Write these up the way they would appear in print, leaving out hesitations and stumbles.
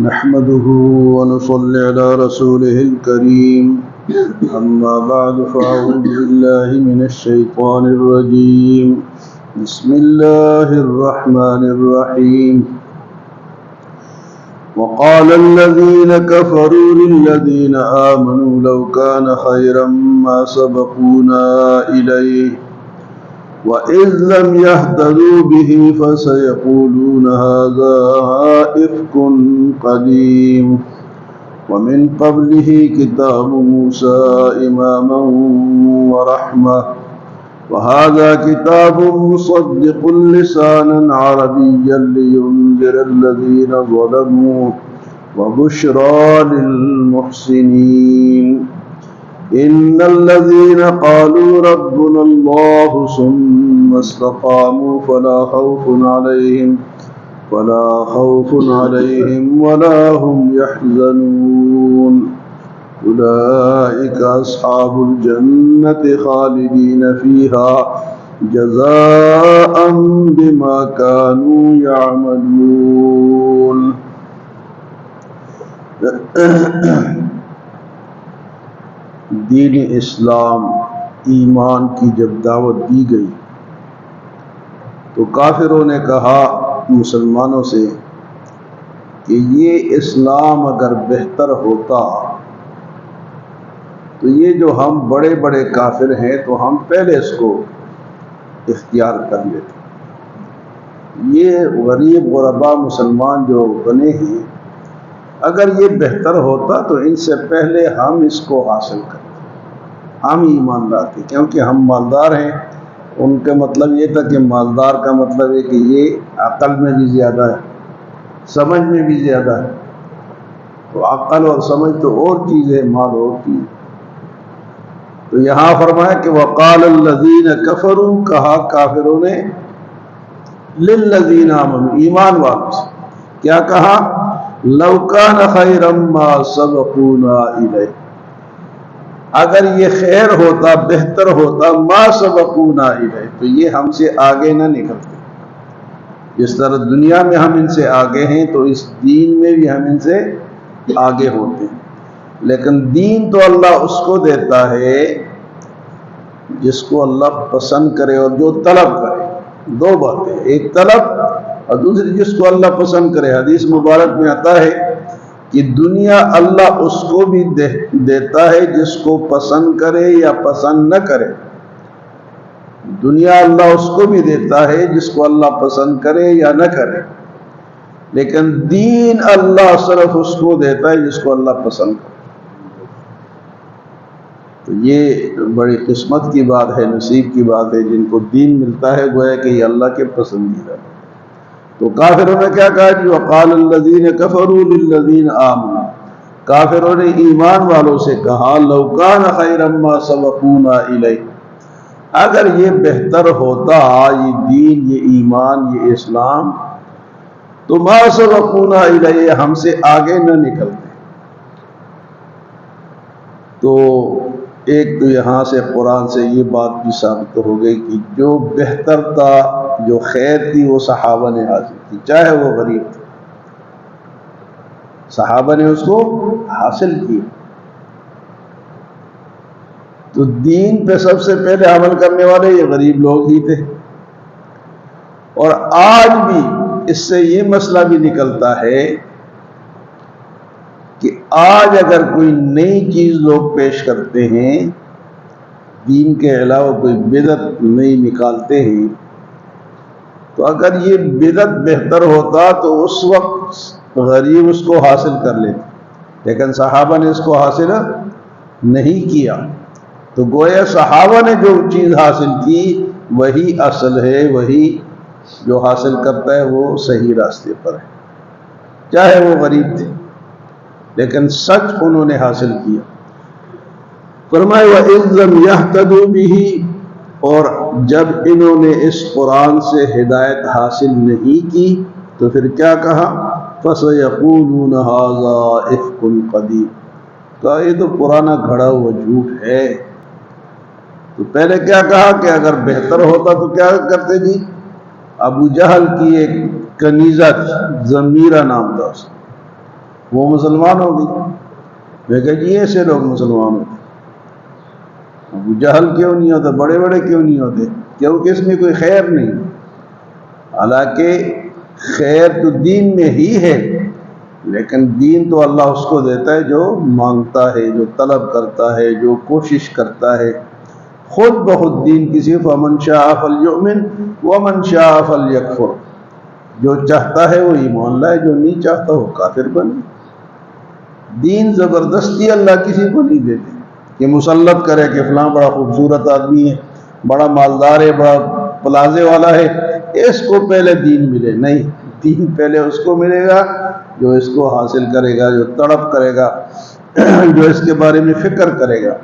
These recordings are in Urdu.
نحمده ونصلي على رسوله الكريم أما بعد فأعوذ بالله من الشيطان الرجيم بسم الله الرحمن الرحيم وقال الذين كفروا للذين آمنوا لو كان خيرا ما سبقونا إليه وَإِذْ لَمْ يَهْتَدُوا بِهِ فَسَيَقُولُونَ هَذَا إِفْكٌ قَدِيمٌ وَمِنْ قَبْلِهِ كِتَابُ مُوسَى إِمَامًا وَرَحْمَةً وَهَذَا كِتَابٌ مُصَدِّقٌ لِسَانًا عَرَبِيًّا لِيُنذِرَ الَّذِينَ ظَلَمُوا وَبُشْرَى لِلْمُحْسِنِينَ إن الذين قالوا ربنا الله ثم استقاموا فلا خوف عليهم ولا هم يحزنون أولئك أصحاب الجنة خالدين فيها جزاء بما كانوا يعملون. دین اسلام ایمان کی جب دعوت دی گئی تو کافروں نے کہا مسلمانوں سے کہ یہ اسلام اگر بہتر ہوتا تو یہ جو ہم بڑے بڑے کافر ہیں تو ہم پہلے اس کو اختیار کر لیتے. یہ غریب غربا مسلمان جو بنے ہیں اگر یہ بہتر ہوتا تو ان سے پہلے ہم اس کو حاصل کرتے. ہم ایماندار تھے کیونکہ ہم مالدار ہیں. ان کا مطلب یہ تھا کہ مالدار کا مطلب ہے کہ یہ عقل میں بھی زیادہ ہے, سمجھ میں بھی زیادہ ہے. تو عقل اور سمجھ تو اور چیز ہے, مال اور چیز. تو یہاں فرمایا کہ وقال الذین کفروا, کہا کافروں نے, للذین آمنوا, ایمان والوں سے کیا کہا, لو کان خیرا ما سبقونا الیہ, اگر یہ خیر ہوتا بہتر ہوتا, ما سبقونا الیہ, تو یہ ہم سے آگے نہ نکلتے. جس طرح دنیا میں ہم ان سے آگے ہیں تو اس دین میں بھی ہم ان سے آگے ہوتے ہیں. لیکن دین تو اللہ اس کو دیتا ہے جس کو اللہ پسند کرے اور جو طلب کرے. دو باتیں, ایک طلب اور دوسری جس کو اللہ پسند کرے. حدیث مبارک میں آتا ہے کہ دنیا اللہ اس کو بھی دیتا ہے جس کو پسند کرے یا پسند نہ کرے. دنیا اللہ اس کو بھی دیتا ہے جس کو اللہ پسند کرے یا نہ کرے. لیکن دین اللہ صرف اس کو دیتا ہے جس کو اللہ پسند کرے. تو یہ بڑی قسمت کی بات ہے, نصیب کی بات ہے. جن کو دین ملتا ہے گویا کہ یہ اللہ کے پسندیدہ ہے. تو کافروں نے کیا کہا کہ وقال الذین کفروا للذین آمنوا, کافروں نے ایمان والوں سے کہا لو کان خیرا ما سبقونا الیہ, اگر یہ بہتر ہوتا یہ دین, یہ ایمان, یہ اسلام, تو ما سبقونا الیہ, ہم سے آگے نہ نکلتے. تو ایک تو یہاں سے قرآن سے یہ بات بھی ثابت ہو گئی کہ جو بہتر تھا, جو خیر تھی, وہ صحابہ نے حاصل کی, چاہے وہ غریب تھے. صحابہ نے اس کو حاصل کی. تو دین پہ سب سے پہلے عمل کرنے والے یہ غریب لوگ ہی تھے. اور آج بھی اس سے یہ مسئلہ بھی نکلتا ہے کہ آج اگر کوئی نئی چیز لوگ پیش کرتے ہیں, دین کے علاوہ کوئی بدعت نئی نکالتے ہیں, تو اگر یہ بدعت بہتر ہوتا تو اس وقت غریب اس کو حاصل کر لیتے. لیکن صحابہ نے اس کو حاصل نہیں کیا. تو گویا صحابہ نے جو چیز حاصل کی وہی اصل ہے, وہی جو حاصل کرتا ہے وہ صحیح راستے پر ہے, چاہے وہ غریب تھے, لیکن سچ انہوں نے حاصل کیا. فرمائے وَإِذْ لَمْ يَهْتَدُوا بِهِ, اور جب انہوں نے اس قرآن سے ہدایت حاصل نہیں کی تو پھر کیا کہا, فَسَيَقُولُونَ هَذَا إِفْكٌ قَدِيمٌ, کہا یہ تو پرانا گھڑا ہوا جھوٹ ہے. تو پہلے کیا کہا کہ اگر بہتر ہوتا تو کیا کرتے جی, ابو جہل کی ایک کنیزہ تھی، ضمیرہ نام تھا اس کا، وہ مسلمان ہو گئی۔ میں کہا جی ایسے لوگ مسلمان ہوتے، ابو جہل کیوں نہیں ہوتا، بڑے بڑے کیوں نہیں ہوتے؟ کیونکہ اس میں کوئی خیر نہیں، حالانکہ خیر تو دین میں ہی ہے، لیکن دین تو اللہ اس کو دیتا ہے جو مانگتا ہے، جو طلب کرتا ہے، جو کوشش کرتا ہے۔ خود بخود دین کسی فمن شاء فلیؤمن ومن شاء فلیکفر، جو چاہتا ہے وہ ایمان لائے، جو نہیں چاہتا وہ کافر بنے۔ دین زبردستی اللہ کسی کو نہیں دیتے کہ مسلط کرے کہ فلاں بڑا خوبصورت آدمی ہے، بڑا مالدار ہے، بڑا پلازے والا ہے، اس کو پہلے دین ملے، نہیں، دین پہلے اس کو ملے گا جو اس کو حاصل کرے گا، جو تڑپ کرے گا، جو اس کے بارے میں فکر کرے گا۔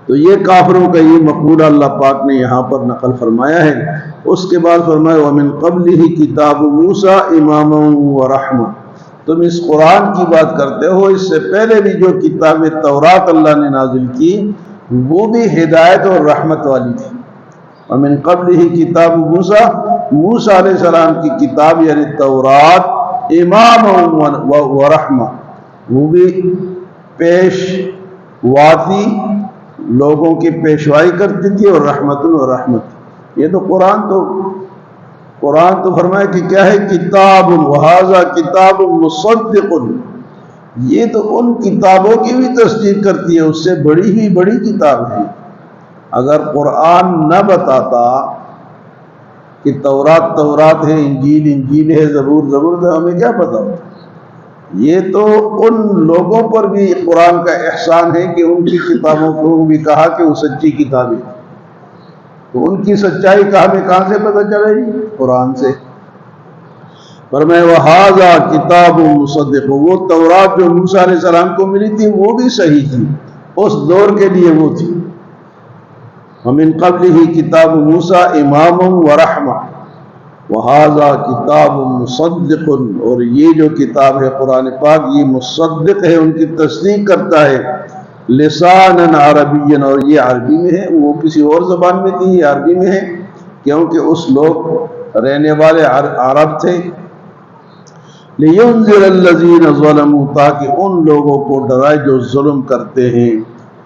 تو یہ کافروں کا یہ مقولہ اللہ پاک نے یہاں پر نقل فرمایا ہے۔ اس کے بعد فرمایا وَمِن قَبْلِهِ كِتَابُ مُوسَىٰ إِمَامًا وَرَحْمَةً، تم اس قرآن کی بات کرتے ہو، اس سے پہلے بھی جو کتاب تورات اللہ نے نازل کی وہ بھی ہدایت اور رحمت والی تھی۔ وَمِن قَبْلِهِ كِتَابُ مُوسَىٰ، موسیٰ علیہ السلام کی کتاب یعنی تورات، امام و رحمہ، وہ بھی پیشواتی، لوگوں کی پیشوائی کرتی تھی، اور رحمت و رحمت۔ یہ تو قرآن تو فرمایا کہ کیا ہے، کتاب وہذا کتاب مصدق، یہ تو ان کتابوں کی بھی تصدیق کرتی ہے، اس سے بڑی ہی بڑی کتاب ہے۔ اگر قرآن نہ بتاتا کہ تورات ہے، انجیل ہے، زبور ہے، ہمیں کیا پتا ہوتا؟ یہ تو ان لوگوں پر بھی قرآن کا احسان ہے کہ ان کی کتابوں کو بھی کہا کہ وہ سچی کتابیں، تو ان کی سچائی کا ہمیں کہاں سے پتہ چلے گی؟ قرآن سے۔ فرمایا وَهَذَا کتاب مصدق، وہ تورات جو موسیٰ علیہ السلام کو ملی تھی وہ بھی صحیح تھی، اس دور کے لیے وہ تھی۔ وَمِن قَبْلِهِ کتاب موسیٰ اماما ورحمہ، وَهَذَا کتاب مصدق، اور یہ جو کتاب ہے قرآن پاک یہ مصدق ہے، ان کی تصدیق کرتا ہے، لسانا عربی، اور یہ عربی میں ہے، وہ کسی اور زبان میں تھی، یہ عربی میں ہے کیونکہ اس لوگ رہنے والے عرب تھے۔ لِيُنذِرَ الَّذِينَ ظَلَمُوا، تاکہ ان لوگوں کو ڈرائے جو ظلم کرتے ہیں،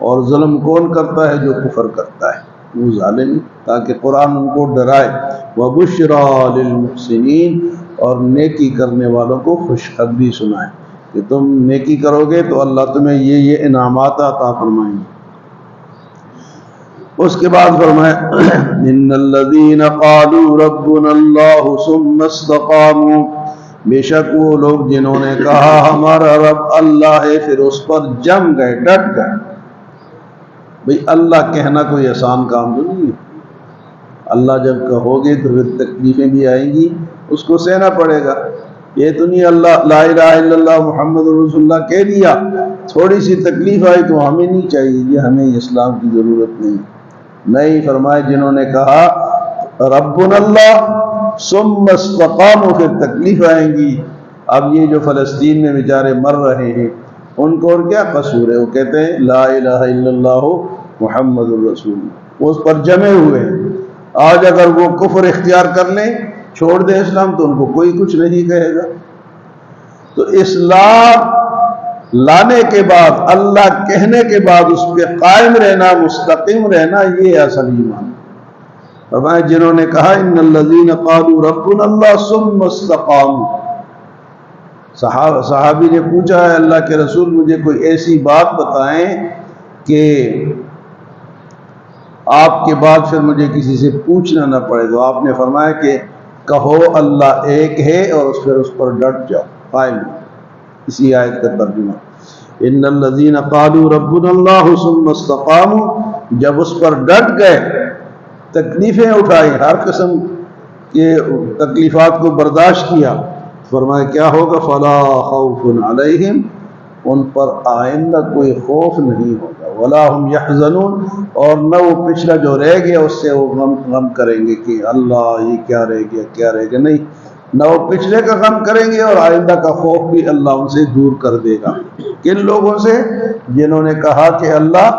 اور ظلم کون کرتا ہے؟ جو کفر کرتا ہے، وہ ظالم، تاکہ قرآن ان کو ڈرائے۔ وَبُشْرَىٰ لِلْمُحْسِنِينَ، اور نیکی کرنے والوں کو خوشخبری سنائے کہ تم نیکی کرو گے تو اللہ تمہیں یہ انعامات عطا فرمائیں گے۔ اس کے بعد فرمایا ان الذین قالوا ربنا اللہ ثم استقاموا، بے شک وہ لوگ جنہوں نے کہا ہمارا رب اللہ ہے، پھر اس پر جم گئے، ڈٹ گئے۔ بھئی اللہ کہنا کوئی آسان کام تو نہیں ہے، اللہ جب کہو گے تو پھر تکلیفیں بھی آئیں گی، اس کو سہنا پڑے گا۔ یہ تو نہیں اللہ لا الہ الا اللہ محمد رسول اللہ کہہ دیا، تھوڑی سی تکلیف آئی تو ہمیں نہیں چاہیے، یہ ہمیں اسلام کی ضرورت نہیں۔ فرمائے جنہوں نے کہا ربنا اللہ ثم استقاموا، پھر تکلیف آئیں گی۔ اب یہ جو فلسطین میں بیچارے مر رہے ہیں ان کو اور کیا قصور ہے؟ وہ کہتے ہیں لا الہ الا اللہ محمد الرسول اللہ، وہ اس پر جمے ہوئے ہیں۔ آج اگر وہ کفر اختیار کر لیں، چھوڑ دیں اسلام، تو ان کو کوئی کچھ نہیں کہے گا۔ تو اسلام لانے کے بعد، اللہ کہنے کے بعد اس پہ قائم رہنا، مستقیم رہنا، یہ اصل ایمان۔ فرمایا جنہوں نے کہا ان الذین قالوا ربنا اللہ ثم استقاموا، صحابی نے پوچھا ہے اللہ کے رسول مجھے کوئی ایسی بات بتائیں کہ آپ کے بعد پھر مجھے کسی سے پوچھنا نہ پڑے، تو آپ نے فرمایا کہ کہو اللہ ایک ہے، اور پھر اس پر ڈٹ جاؤ، قائم۔ اسی آیت کا ترجمہ ان الذین قالوا ربنا اللہ ثم استقاموا، جب اس پر ڈٹ گئے، تکلیفیں اٹھائی، ہر قسم کے تکلیفات کو برداشت کیا، فرمایا کیا ہوگا فلا خوف علیہم، ان پر آئندہ کوئی خوف نہیں ہوگا، ولا هم یحزنون، اور نہ وہ پچھلا جو رہ گیا اس سے وہ غم کریں گے کہ اللہ یہ کیا رہ گیا، نہیں، نہ وہ پچھلے کا غم کریں گے، اور آئندہ کا خوف بھی اللہ ان سے دور کر دے گا۔ کن لوگوں سے؟ جنہوں نے کہا کہ اللہ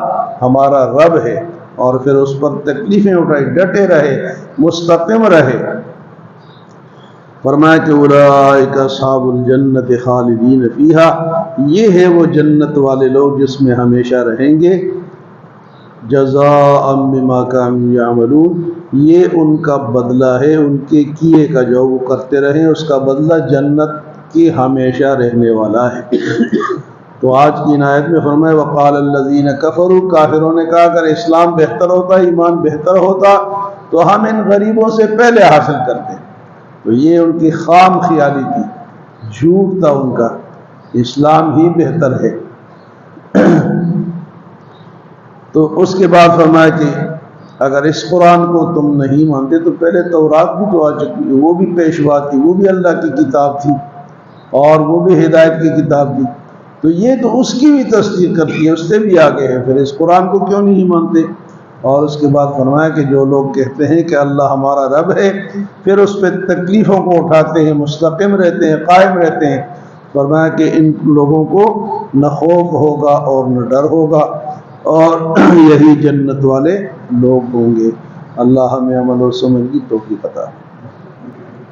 ہمارا رب ہے، اور پھر اس پر تکلیفیں اٹھائی، ڈٹے رہے، مستقیم رہے۔ فرمایا کہ اولئک اصحاب الجنت خالدین فیہا، یہ ہے وہ جنت والے لوگ جس میں ہمیشہ رہیں گے، جزاء بما کانوا یعملون، یہ ان کا بدلہ ہے ان کے کیے کا، جو وہ کرتے رہیں اس کا بدلہ جنت کی ہمیشہ رہنے والا ہے۔ تو آج کی ان آیت میں فرمایا وقال الذین کفروا، کافروں نے کہا اگر اسلام بہتر ہوتا، ایمان بہتر ہوتا تو ہم ان غریبوں سے پہلے حاصل کرتے۔ تو یہ ان کی خام خیالی تھی، جھوٹ تھا ان کا، اسلام ہی بہتر ہے۔ تو اس کے بعد فرمایا کہ اگر اس قرآن کو تم نہیں مانتے تو پہلے تورات بھی تو آ چکی ہے، وہ بھی پیشوا تھی، وہ بھی اللہ کی کتاب تھی اور وہ بھی ہدایت کی کتاب تھی، تو یہ تو اس کی بھی تصدیق کرتی ہے، اس سے بھی آگے ہے، پھر اس قرآن کو کیوں نہیں مانتے؟ اور اس کے بعد فرمایا کہ جو لوگ کہتے ہیں کہ اللہ ہمارا رب ہے، پھر اس پہ تکلیفوں کو اٹھاتے ہیں، مستقیم رہتے ہیں، قائم رہتے ہیں، فرمایا کہ ان لوگوں کو نہ خوف ہوگا اور نہ ڈر ہوگا، اور یہی جنت والے لوگ ہوں گے۔ اللہ ہمیں عمل اور سمجھ کی توفیق عطا۔